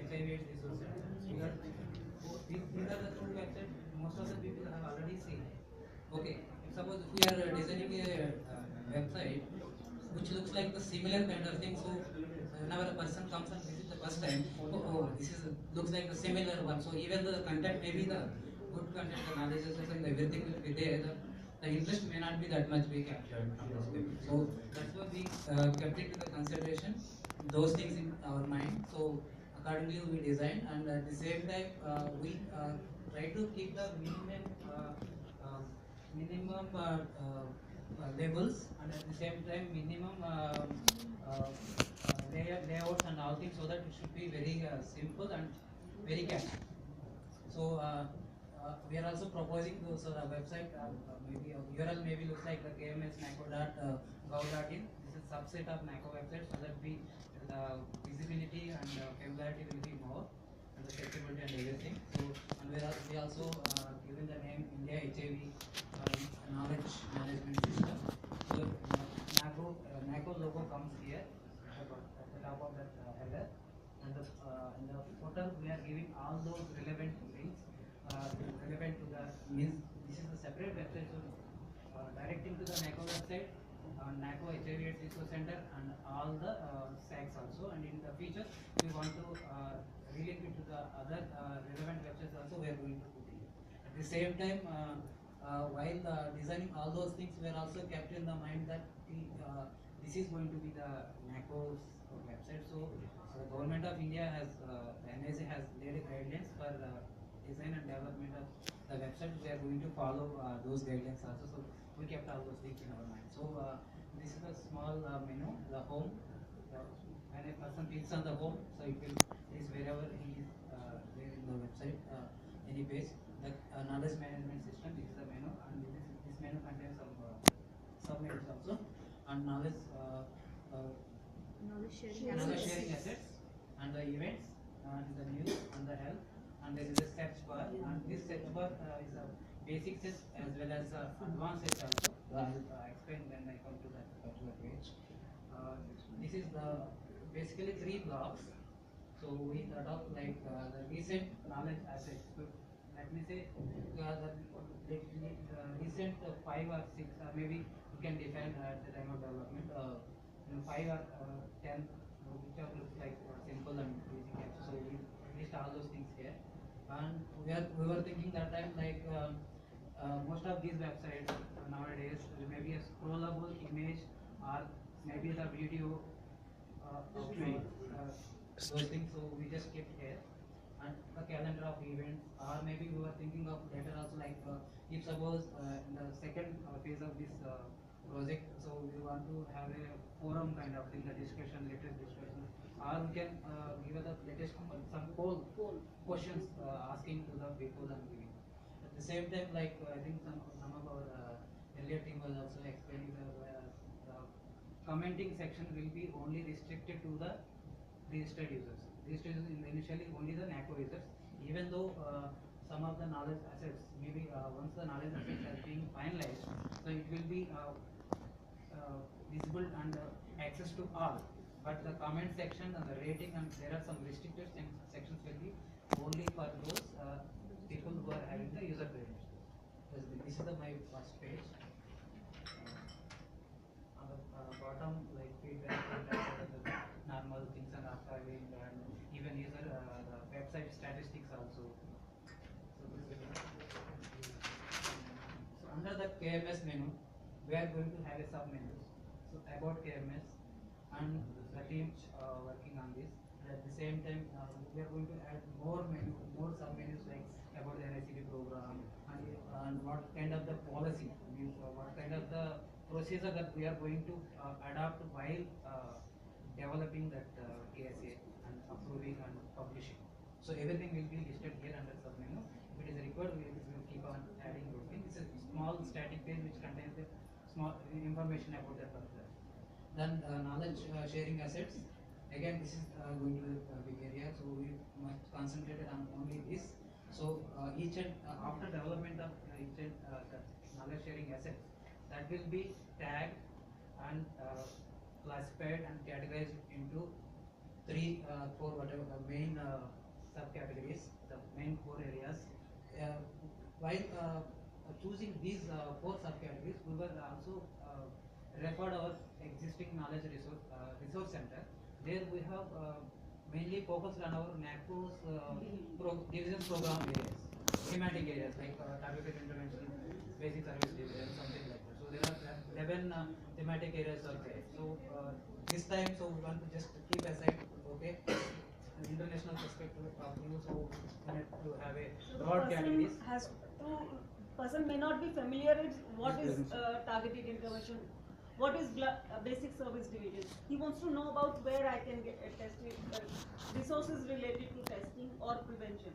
HIV/AIDS resource center. These are the two websites most of the people have already seen. Okay, suppose if we are designing a website which looks like the similar kind of thing, so whenever a person comes and visits the first time, oh, this is looks like the similar one. So even the content may be the good content, the knowledge and everything will be there. The interest may not be that much be captured from this way. So that's why we kept it to the consideration, those things in our mind. So accordingly we design, and at the same time we try to keep the uh, minimum labels, and at the same time minimum layouts and all things, so that it should be very simple and very catchy. So we are also proposing those website, maybe URL maybe looks like the kmsnaco.gov.in. This is subset of NACO website, so that we the visibility and familiarity will be more, and the security and everything. So and we also given the name India HIV Knowledge Management System. So NACO logo comes here at the top of that header, and in the footer we are giving all those relevant links relevant to the means. This is a separate website, so directing to the NACO website, NACO HIV/AIDS Resource Center, and all the SACs also. And in the future, we want to relink it to the other relevant websites also. We are going to put it. At the same time, while designing all those things, we are also kept in the mind that this is going to be the NACO's website. So the government of India has, the NIC has laid guidelines for design and development of the website. We are going to follow those guidelines also. So we kept all those things in our mind. So this is a small menu, the home. When a person clicks on the home, so it will is wherever he is there in the website, any page. The knowledge management system, this is the menu, and this menu contains some sub menus also, and knowledge sharing assets, and the events, and the news, and the health, and there is a search bar, and this search bar is a basic search as well as advanced search also. I'll explain when I come to that particular page. This is the basically three blocks. So we adopt like the recent knowledge assets. So let me say the recent 5 or 6, or maybe you can define at the time of development 5 or 10, which are looks like simple and basic. So we list all those things here, and we were thinking that time like most of these websites nowadays maybe a scrollable image, or maybe the video those things. So we just kept here, and the calendar of events, or maybe we were thinking of later also like if suppose in the second phase of this project, so we want to have a forum kind of thing, the discussion, latest discussion, or we can give the latest some poll questions asking to the people and giving. At the same time, like I think some of our earlier team was also explaining the commenting section will be only restricted to the registered users. Registered users initially only the NACO users, even though some of the knowledge assets, maybe once the knowledge assets are being finalized, so it will be visible and access to all. But the comment section and the rating, and there are some restricted sections will be only for those people who are having the user credentials. This is my first page. On the bottom, like feedback, the normal things and archiving, and even user the website statistics also. So under the KMS menu, we are going to have a sub menus. So about KMS, and the team working on this. And at the same time, we are going to add more sub menus like about the NICT program, and what kind of the policy, means what kind of the procedure that we are going to adopt while developing that KSA and approving and publishing. So everything will be listed here under sub menu. If it is required, we will keep on adding those things. It's a small static page which contains the small information about that particular. Then knowledge sharing assets. Again, this is going to be a big area, so we must concentrate on only this. So each and after development of each and the knowledge sharing assets, that will be tagged and classified and categorized into four whatever the main subcategories, the main core areas. Uh, while choosing these four subcategories, we were also referred our existing knowledge resource center. There we have mainly focused on our NACO's division program areas, thematic areas like targeted intervention, basic service division, something like that. So there are 11 thematic areas are there. So this time, so we want to just keep aside, okay, an international perspective of you. So we need to have a broad categories. Person may not be familiar with what is targeted intervention, what is basic service division. He wants to know about where I can get testing, resources related to testing or prevention.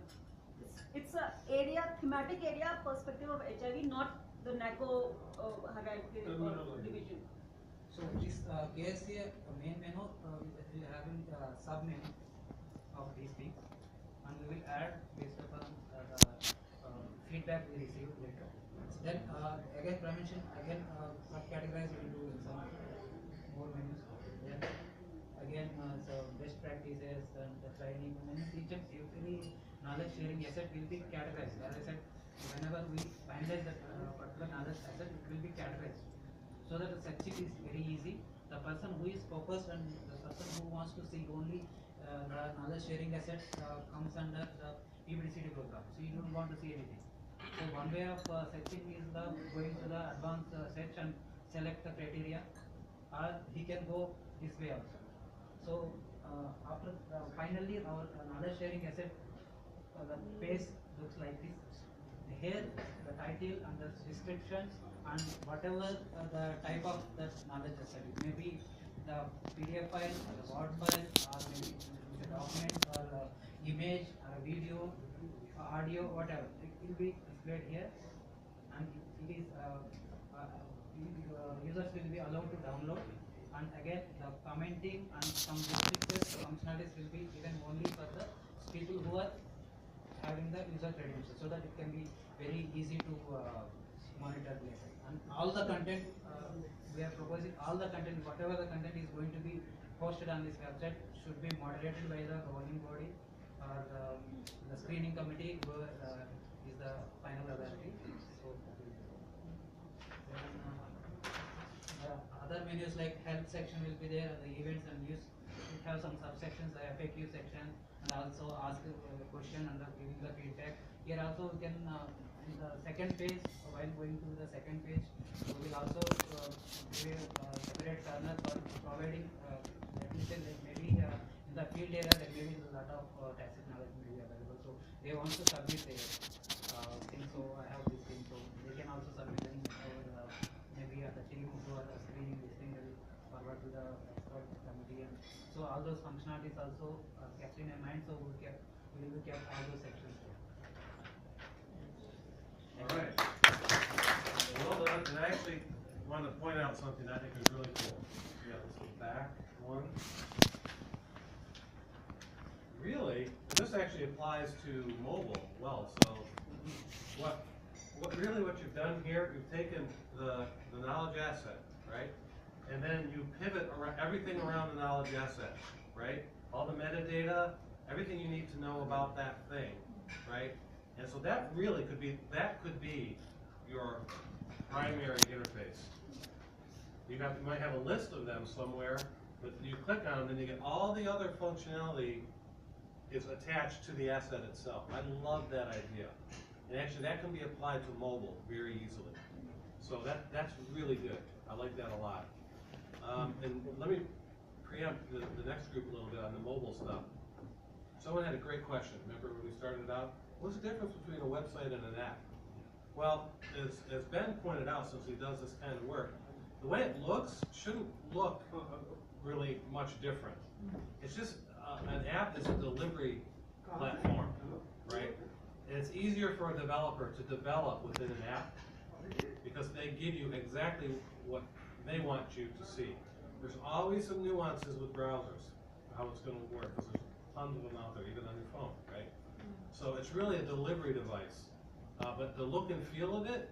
It's a area, thematic area perspective of HIV, not the NACO hierarchy or division. So this KSA main menu is having sub menu of these things, and we will add based upon the feedback we received later. Then again prevention, again subcategorize into some more menus. Then again so best practices and the training, and then each and every knowledge sharing asset will be categorized. As I said, whenever we finalize that particular knowledge asset, it will be categorized, so that the searching is very easy. The person who is focused and the person who wants to see only the knowledge sharing asset comes under the PBDCD program. So you don't want to see anything. So one way of searching is the going to the advanced search and select the criteria, or he can go this way also. So after finally our knowledge sharing asset, the page looks like this. Here the title and the descriptions and whatever the type of that knowledge asset, it may be the PDF file or the Word file or maybe a document or image or a video, audio, whatever. It will be displayed here, and it is users will be allowed to download. And again, the commenting and some restricted functionalities will be given only for the people who are having the user credentials, so that it can be very easy to monitor later. And all the content we are proposing, all the content, whatever the content is going to be posted on this website, should be moderated by the governing body or the screening committee, who is the final authority. So then the other menus like health section will be there, the events and news. We have some subsections, the FAQ section, and also ask a question and giving the feedback. Here also we can in the second page, while going to the second page, we will also give a separate corner for providing let me say that maybe in the field area there may be a lot of tacit knowledge may be available. So they want to submit their thing. So I have this thing, so they can also submit them, or maybe the team who are screening this thing will forward to the expert committee. And so all those functionalities also kept in mind. So we will look at all those sections here. All right. Well done. And I actually want to point out something I think is really cool. Yeah, this back one. Really, this actually applies to mobile well. So what you've done here, you've taken the knowledge asset, right? And then you pivot around everything around the knowledge asset, right? All the metadata, everything you need to know about that thing, right? And so that really could be your primary interface. You might have a list of them somewhere, but you click on them and you get all the other functionality is attached to the asset itself. I love that idea. And actually that can be applied to mobile very easily. So that's really good. I like that a lot. And let me preempt the next group a little bit on the mobile stuff. Someone had a great question. Remember when we started out? What's the difference between a website and an app? Well, as Ben pointed out, since he does this kind of work, the way it looks shouldn't look really much different. It's just an app is a delivery platform, right? And it's easier for a developer to develop within an app because they give you exactly what they want you to see. There's always some nuances with browsers, how it's going to work, because there's tons of them out there, even on your phone, right? So it's really a delivery device. But the look and feel of it,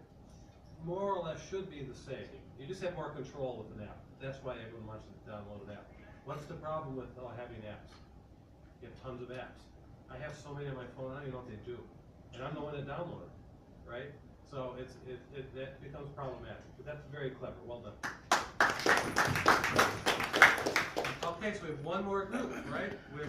more or less, should be the same. You just have more control with an app. That's why everyone wants to download an app. What's the problem with having apps? tons of apps. I have so many on my phone, I don't even know what they do. And I'm the one that downloaded, right? So that becomes problematic, but that's very clever, well done. Okay, so we have one more group, right? We have